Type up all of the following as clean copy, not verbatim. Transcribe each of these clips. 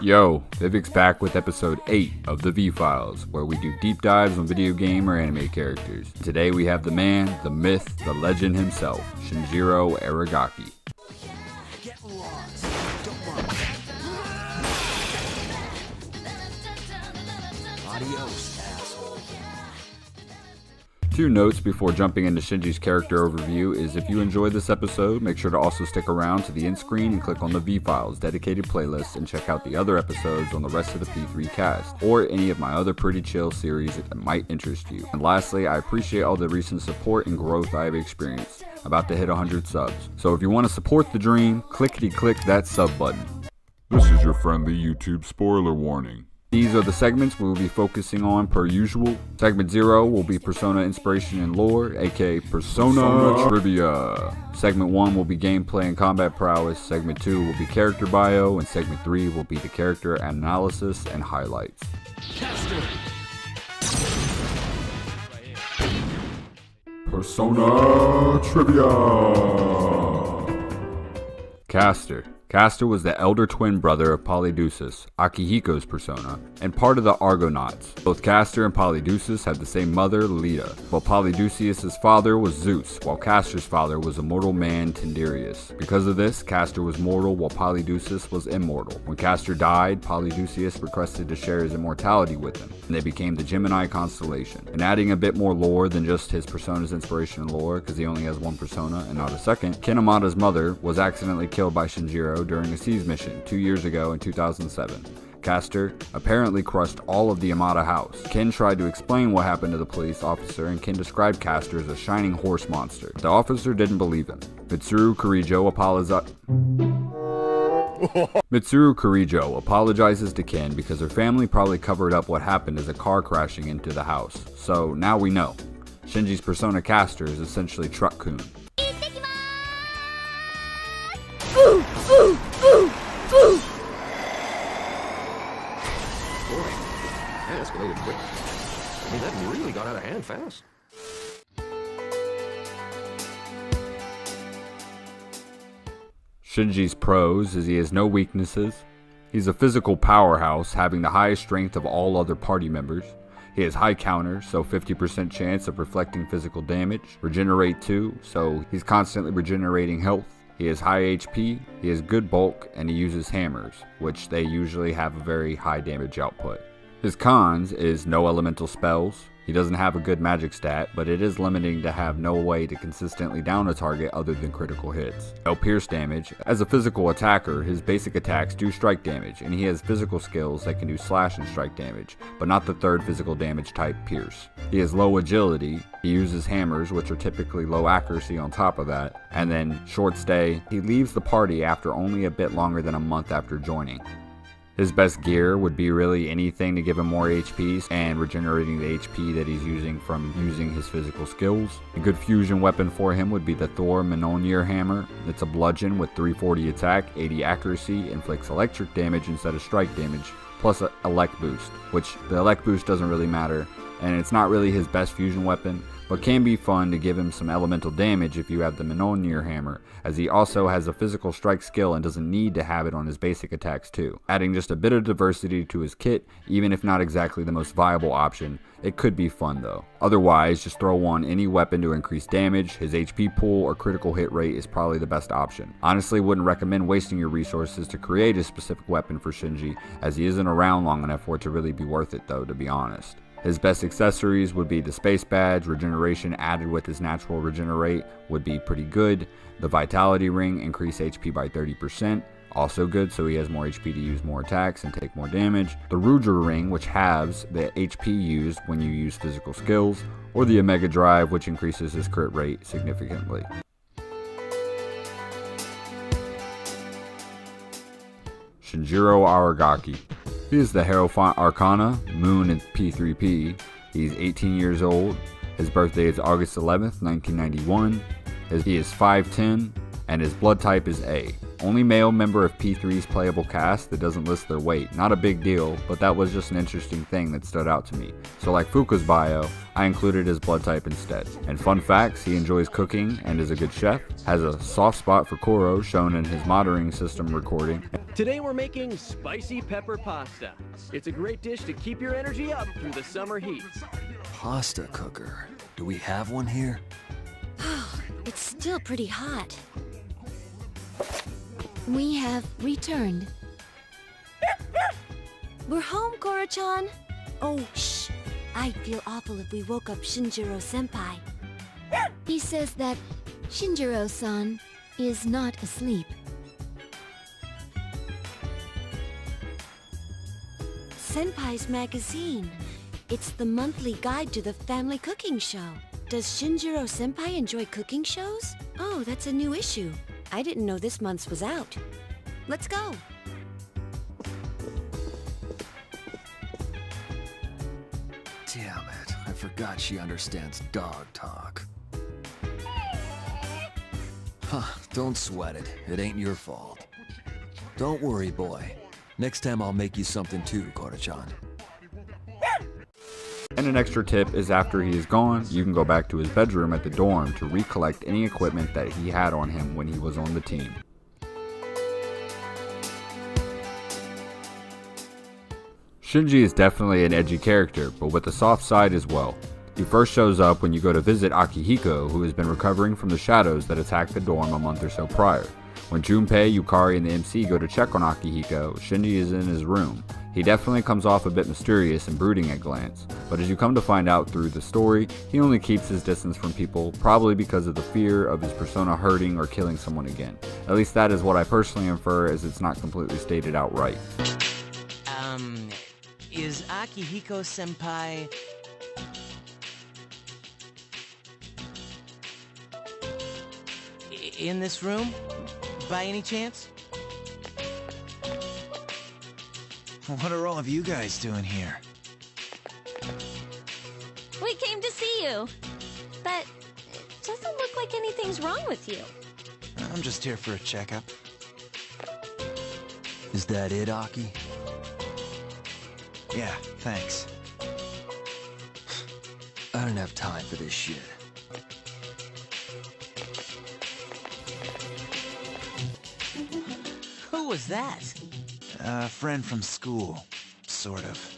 Yo, ViivviiX back with episode 8 of the V-Files, where we do deep dives on video game or anime characters. Today we have the man, the myth, the legend himself, Shinjiro Aragaki. Adios, asshole. Two notes before jumping into Shinji's character overview is if you enjoyed this episode, make sure to also stick around to the end screen and click on the V-Files dedicated playlist and check out the other episodes on the rest of the P3 cast, or any of my other pretty chill series that might interest you. And lastly, I appreciate all the recent support and growth I have experienced. About to hit 100 subs. So if you want to support the dream, clickety-click that sub button. This is your friendly YouTube spoiler warning. These are the segments we will be focusing on per usual. Segment 0 will be Persona Inspiration and Lore, aka Persona Trivia. Segment 1 will be Gameplay and Combat Prowess. Segment 2 will be Character Bio, and Segment 3 will be the Character Analysis and Highlights. Persona Trivia! Castor was the elder twin brother of Polydeuces, Akihiko's persona, and part of the Argonauts. Both Castor and Polydeuces had the same mother, Leda, while Polydeuces' father was Zeus, while Castor's father was a mortal man, Tyndareus. Because of this, Castor was mortal while Polydeuces was immortal. When Castor died, Polydeuces requested to share his immortality with him, and they became the Gemini constellation. And adding a bit more lore than just his persona's inspiration and lore, because he only has one persona and not a second, Kinemata's mother was accidentally killed by Shinjiro during a S.E.E.S mission 2 years ago in 2007. Castor apparently crushed all of the Yamada house. Ken tried to explain what happened to the police officer, and Ken described Castor as a shining horse monster. The officer didn't believe him. Mitsuru Kirijo apologizes to Ken because her family probably covered up what happened as a car crashing into the house. So now we know. Shinji's persona Castor is essentially Truck-kun. Boy, that escalated quick. I mean, that really got out of hand fast. Shinji's pros is he has no weaknesses. He's a physical powerhouse, having the highest strength of all other party members. He has high counter, so 50% chance of reflecting physical damage. Regenerate 2, so he's constantly regenerating health. He has high HP, he has good bulk, and he uses hammers, which they usually have a very high damage output. His cons is no elemental spells. He doesn't have a good magic stat, but it is limiting to have no way to consistently down a target other than critical hits. No pierce damage. As a physical attacker, his basic attacks do strike damage, and he has physical skills that can do slash and strike damage, but not the third physical damage type pierce. He has low agility. He uses hammers, which are typically low accuracy on top of that, and then short stay. He leaves the party after only a bit longer than a month after joining. His best gear would be really anything to give him more HP and regenerating the HP that he's using from using his physical skills. A good fusion weapon for him would be the Thor Mjolnir hammer. It's a bludgeon with 340 attack, 80 accuracy, inflicts electric damage instead of strike damage, plus a elect boost, which the elect boost doesn't really matter, and it's not really his best fusion weapon, but can be fun to give him some elemental damage if you have the Mjolnir hammer, as he also has a physical strike skill and doesn't need to have it on his basic attacks too. Adding just a bit of diversity to his kit, even if not exactly the most viable option, it could be fun though. Otherwise, just throw on any weapon to increase damage. His HP pool or critical hit rate is probably the best option. Honestly, wouldn't recommend wasting your resources to create a specific weapon for Shinji, as he isn't around long enough for it to really be worth it though, to be honest. His best accessories would be the space badge. Regeneration added with his natural regenerate would be pretty good. The vitality ring, increase HP by 30%, also good, so he has more HP to use more attacks and take more damage. The Rudra ring, which halves the HP used when you use physical skills, or the Omega drive, which increases his crit rate significantly. Shinjiro Aragaki. He is the Hierophant Arcana, Moon in P3P. He's 18 years old. His birthday is August 11th, 1991. He is 5'10", and his blood type is A. Only male member of P3's playable cast that doesn't list their weight. Not a big deal, but that was just an interesting thing that stood out to me. So like Fuka's bio, I included his blood type instead. And fun facts, he enjoys cooking and is a good chef, has a soft spot for Koro shown in his monitoring system recording. Today we're making spicy pepper pasta. It's a great dish to keep your energy up through the summer heat. Pasta cooker. Do we have one here? It's still pretty hot. We have returned. We're home, Koro-chan. Oh, shh. I'd feel awful if we woke up Shinjiro-senpai. He says that Shinjiro-san is not asleep. Senpai's magazine. It's the monthly guide to the family cooking show. Does Shinjiro-senpai enjoy cooking shows? Oh, that's a new issue. I didn't know this month's was out. Let's go. Damn it, I forgot she understands dog talk. Huh, don't sweat it. It ain't your fault. Don't worry, boy. Next time I'll make you something too, Koro-chan. And an extra tip is after he is gone, you can go back to his bedroom at the dorm to recollect any equipment that he had on him when he was on the team. Shinji is definitely an edgy character, but with a soft side as well. He first shows up when you go to visit Akihiko, who has been recovering from the shadows that attacked the dorm a month or so prior. When Junpei, Yukari, and the MC go to check on Akihiko, Shinji is in his room. He definitely comes off a bit mysterious and brooding at glance, but as you come to find out through the story, he only keeps his distance from people, probably because of the fear of his persona hurting or killing someone again. At least that is what I personally infer, as it's not completely stated outright. Is Akihiko-senpai... in this room, by any chance? What are all of you guys doing here? We came to see you, but it doesn't look like anything's wrong with you. I'm just here for a checkup. Is that it, Aki? Yeah, thanks. I don't have time for this shit. Who was that? A friend from school, sort of.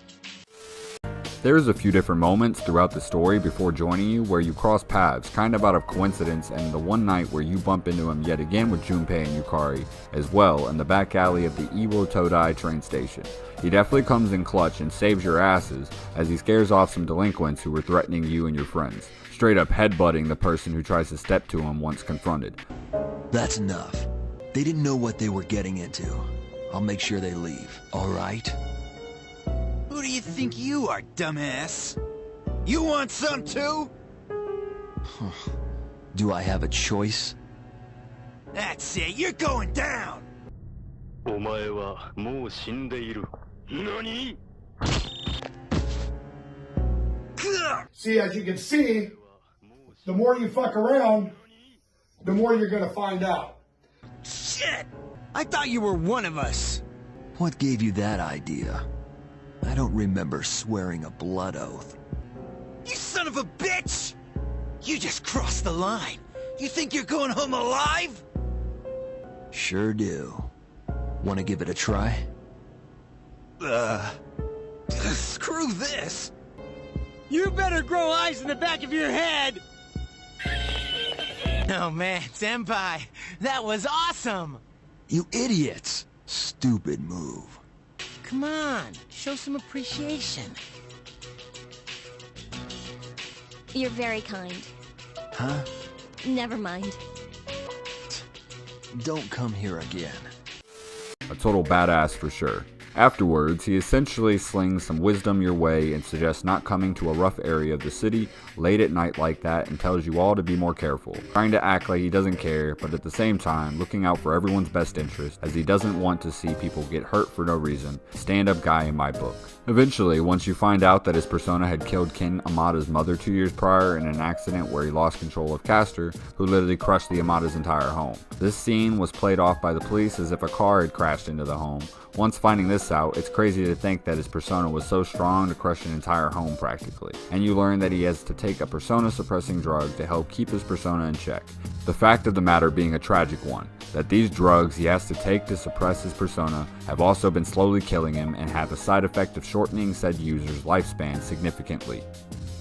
There's a few different moments throughout the story before joining you where you cross paths, kind of out of coincidence, and the one night where you bump into him yet again with Junpei and Yukari, as well in the back alley of the Iwo Todai train station. He definitely comes in clutch and saves your asses as he scares off some delinquents who were threatening you and your friends, straight up headbutting the person who tries to step to him once confronted. That's enough. They didn't know what they were getting into. I'll make sure they leave, alright? Who do you think you are, dumbass? You want some too? Do I have a choice? That's it, you're going down! See, as you can see, the more you fuck around, the more you're gonna find out. Shit! I thought you were one of us! What gave you that idea? I don't remember swearing a blood oath. You son of a bitch! You just crossed the line. You think you're going home alive? Sure do. Want to give it a try? Screw this! You better grow eyes in the back of your head! Oh man, senpai, that was awesome! You idiots! Stupid move. Come on, show some appreciation. You're very kind. Huh? Never mind. Don't come here again. A total badass for sure. Afterwards, he essentially slings some wisdom your way and suggests not coming to a rough area of the city late at night like that and tells you all to be more careful, trying to act like he doesn't care, but at the same time looking out for everyone's best interest as he doesn't want to see people get hurt for no reason. Stand-up guy in my book. Eventually, once you find out that his persona had killed Ken Amada's mother 2 years prior in an accident where he lost control of Castor, who literally crushed the Amada's entire home. This scene was played off by the police as if a car had crashed into the home. Once finding this out, it's crazy to think that his persona was so strong to crush an entire home practically. And you learn that he has to take a persona suppressing drug to help keep his persona in check. The fact of the matter being a tragic one, that these drugs he has to take to suppress his persona have also been slowly killing him and have a side effect of shortening said user's lifespan significantly.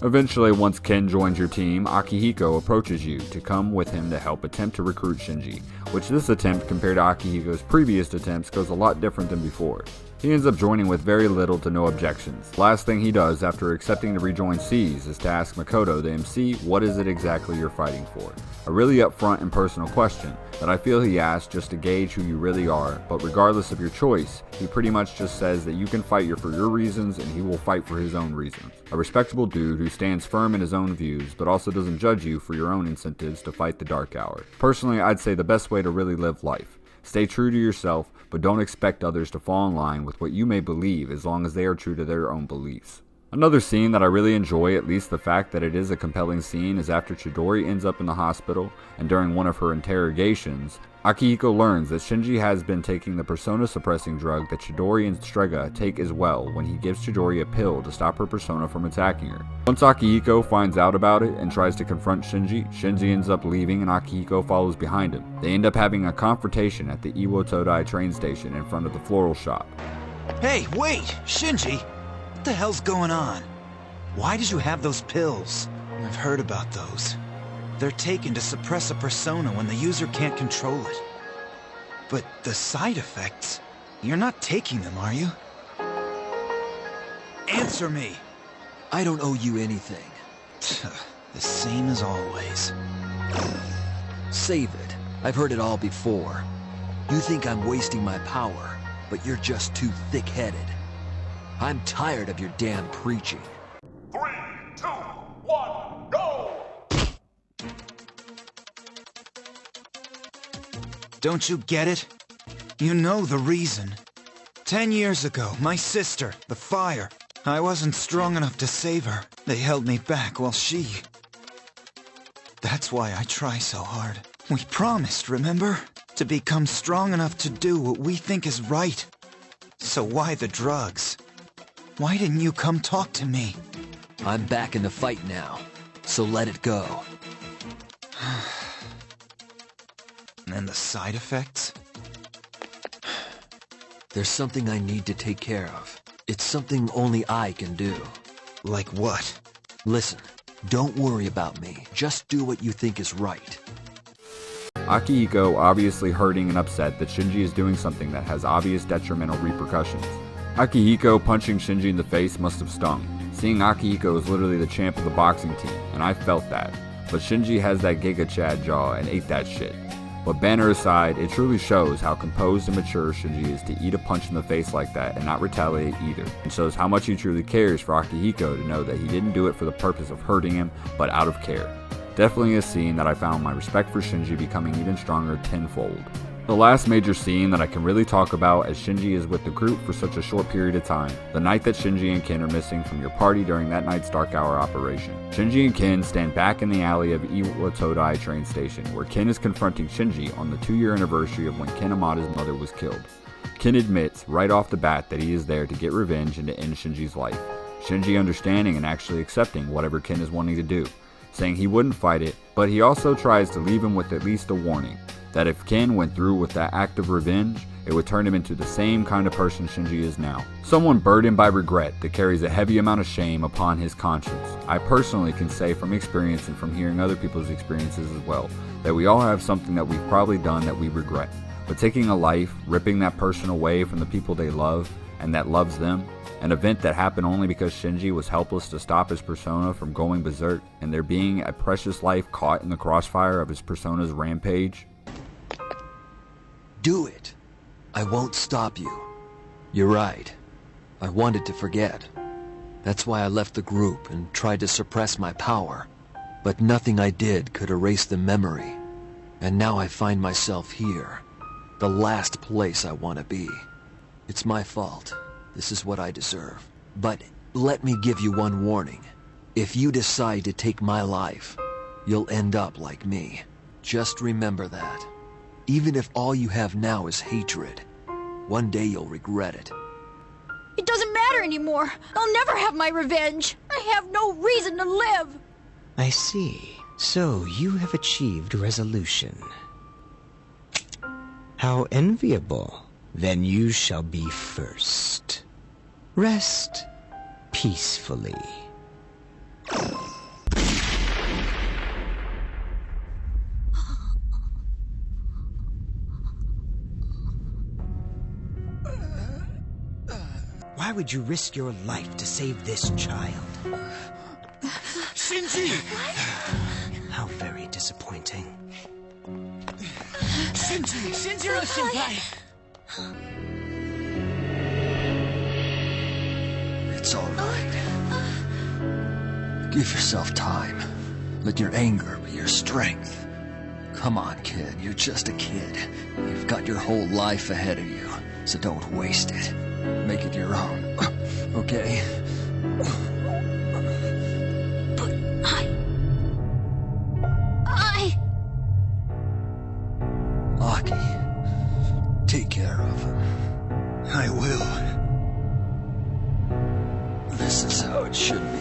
Eventually, once Ken joins your team, Akihiko approaches you to come with him to help attempt to recruit Shinji, which this attempt compared to Akihiko's previous attempts goes a lot different than before. He ends up joining with very little to no objections. Last thing he does after accepting to rejoin S.E.E.S is to ask Makoto, the MC, what is it exactly you're fighting for? A really upfront and personal question that I feel he asked just to gauge who you really are, but regardless of your choice, he pretty much just says that you can fight for your reasons and he will fight for his own reasons. A respectable dude who stands firm in his own views, but also doesn't judge you for your own incentives to fight the dark hour. Personally, I'd say the best way to really live life. Stay true to yourself, but don't expect others to fall in line with what you may believe as long as they are true to their own beliefs. Another scene that I really enjoy, at least the fact that it is a compelling scene, is after Chidori ends up in the hospital, and during one of her interrogations, Akihiko learns that Shinji has been taking the persona-suppressing drug that Chidori and Strega take as well when he gives Chidori a pill to stop her persona from attacking her. Once Akihiko finds out about it and tries to confront Shinji ends up leaving and Akihiko follows behind him. They end up having a confrontation at the Iwotodai train station in front of the floral shop. Hey, wait! Shinji! What the hell's going on? Why did you have those pills? I've heard about those. They're taken to suppress a persona when the user can't control it. But the side effects? You're not taking them, are you? Answer me! I don't owe you anything. The same as always. Save it. I've heard it all before. You think I'm wasting my power, but you're just too thick-headed. I'm tired of your damn preaching. 3, 2, 1, go! Don't you get it? You know the reason. 10 years ago, my sister, the fire. I wasn't strong enough to save her. They held me back while she... That's why I try so hard. We promised, remember? To become strong enough to do what we think is right. So why the drugs? Why didn't you come talk to me? I'm back in the fight now, so let it go. And the side effects? There's something I need to take care of. It's something only I can do. Like what? Listen, don't worry about me. Just do what you think is right. Akihiko obviously hurting and upset that Shinji is doing something that has obvious detrimental repercussions. Akihiko punching Shinji in the face must have stung. Seeing Akihiko is literally the champ of the boxing team, and I felt that. But Shinji has that Giga Chad jaw and ate that shit. But banner aside, it truly shows how composed and mature Shinji is to eat a punch in the face like that and not retaliate either. And shows how much he truly cares for Akihiko to know that he didn't do it for the purpose of hurting him, but out of care. Definitely a scene that I found my respect for Shinji becoming even stronger tenfold. The last major scene that I can really talk about as Shinji is with the group for such a short period of time, the night that Shinji and Ken are missing from your party during that night's dark hour operation. Shinji and Ken stand back in the alley of Iwotodai train station, where Ken is confronting Shinji on the 2-year anniversary of when Ken Amada's mother was killed. Ken admits right off the bat that he is there to get revenge and to end Shinji's life. Shinji understanding and actually accepting whatever Ken is wanting to do, saying he wouldn't fight it, but he also tries to leave him with at least a warning, that if Ken went through with that act of revenge, it would turn him into the same kind of person Shinji is now. Someone burdened by regret that carries a heavy amount of shame upon his conscience. I personally can say from experience and from hearing other people's experiences as well, that we all have something that we've probably done that we regret. But taking a life, ripping that person away from the people they love, and that loves them, an event that happened only because Shinji was helpless to stop his persona from going berserk, and there being a precious life caught in the crossfire of his persona's rampage. Do it. I won't stop you. You're right. I wanted to forget. That's why I left the group and tried to suppress my power. But nothing I did could erase the memory. And now I find myself here. The last place I want to be. It's my fault. This is what I deserve. But let me give you one warning. If you decide to take my life, you'll end up like me. Just remember that. Even if all you have now is hatred, one day you'll regret it. It doesn't matter anymore. I'll never have my revenge. I have no reason to live. I see. So you have achieved resolution. How enviable. Then you shall be first. Rest peacefully. Why would you risk your life to save this child? Shinji! How very disappointing. Shinji! Shinjiro-senpai! It's all right. Give yourself time. Let your anger be your strength. Come on, kid. You're just a kid. You've got your whole life ahead of you, so don't waste it. Make it your own. Okay? But Aki, take care of him. I will. This is how it should be.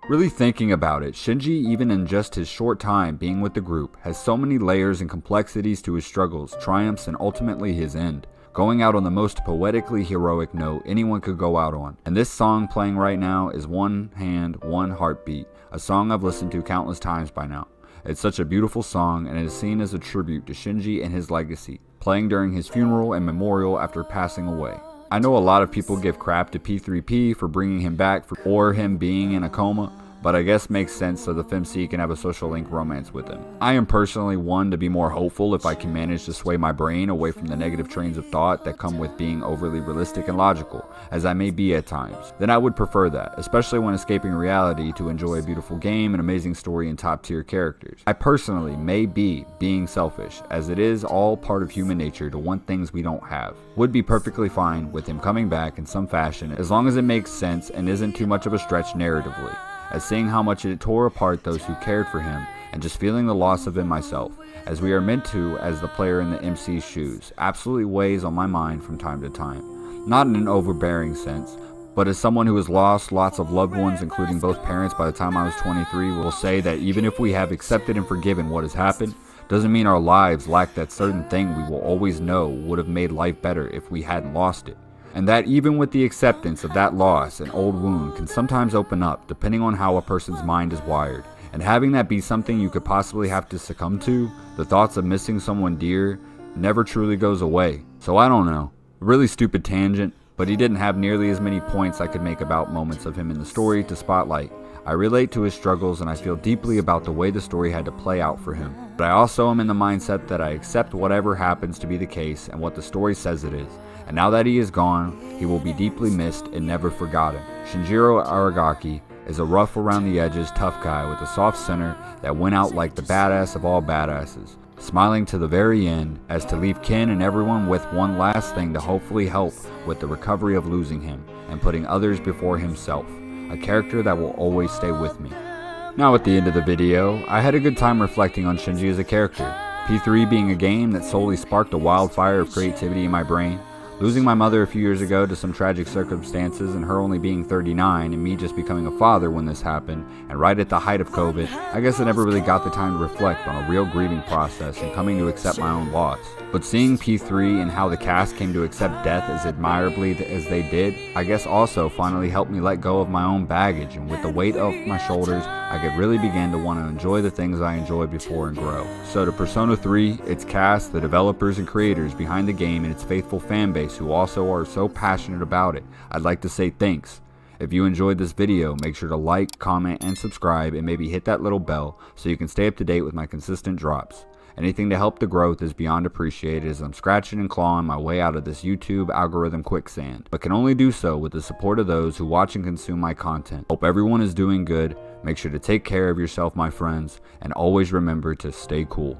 Really thinking about it, Shinji, even in just his short time being with the group, has so many layers and complexities to his struggles, triumphs, and ultimately his end. Going out on the most poetically heroic note anyone could go out on. And this song playing right now is One Hand, One Heartbeat, a song I've listened to countless times by now. It's such a beautiful song and it is seen as a tribute to Shinji and his legacy, playing during his funeral and memorial after passing away. I know a lot of people give crap to P3P for bringing him back or him being in a coma, but I guess makes sense so the FemC can have a social link romance with him. I am personally one to be more hopeful if I can manage to sway my brain away from the negative trains of thought that come with being overly realistic and logical, as I may be at times. Then I would prefer that, especially when escaping reality to enjoy a beautiful game, an amazing story, and top tier characters. I personally may be being selfish, as it is all part of human nature to want things we don't have. Would be perfectly fine with him coming back in some fashion as long as it makes sense and isn't too much of a stretch narratively, as seeing how much it tore apart those who cared for him and just feeling the loss of him myself, as we are meant to as the player in the MC's shoes, absolutely weighs on my mind from time to time. Not in an overbearing sense, but as someone who has lost lots of loved ones, including both parents by the time I was 23, will say that even if we have accepted and forgiven what has happened, doesn't mean our lives lack that certain thing we will always know would have made life better if we hadn't lost it. And that even with the acceptance of that loss, an old wound can sometimes open up depending on how a person's mind is wired. And having that be something you could possibly have to succumb to, the thoughts of missing someone dear, never truly goes away. So I don't know. A really stupid tangent, but he didn't have nearly as many points I could make about moments of him in the story to spotlight. I relate to his struggles and I feel deeply about the way the story had to play out for him. But I also am in the mindset that I accept whatever happens to be the case and what the story says it is. And now that he is gone, he will be deeply missed and never forgotten. Shinjiro Aragaki is a rough around the edges tough guy with a soft center that went out like the badass of all badasses, smiling to the very end as to leave Ken and everyone with one last thing to hopefully help with the recovery of losing him and putting others before himself, a character that will always stay with me. Now at the end of the video, I had a good time reflecting on Shinji as a character, P3 being a game that solely sparked a wildfire of creativity in my brain, Losing my mother a few years ago to some tragic circumstances and her only being 39 and me just becoming a father when this happened, and right at the height of COVID, I guess I never really got the time to reflect on a real grieving process and coming to accept my own loss. But seeing P3 and how the cast came to accept death as admirably as they did, I guess also finally helped me let go of my own baggage, and with the weight off my shoulders, I could really begin to want to enjoy the things I enjoyed before and grow. So to Persona 3, its cast, the developers and creators behind the game, and its faithful fan base who also are so passionate about it, I'd like to say thanks. If you enjoyed this video, make sure to like, comment, and subscribe, and maybe hit that little bell so you can stay up to date with my consistent drops. Anything to help the growth is beyond appreciated, as I'm scratching and clawing my way out of this YouTube algorithm quicksand, but can only do so with the support of those who watch and consume my content. Hope everyone is doing good. Make sure to take care of yourself, my friends, and always remember to stay cool.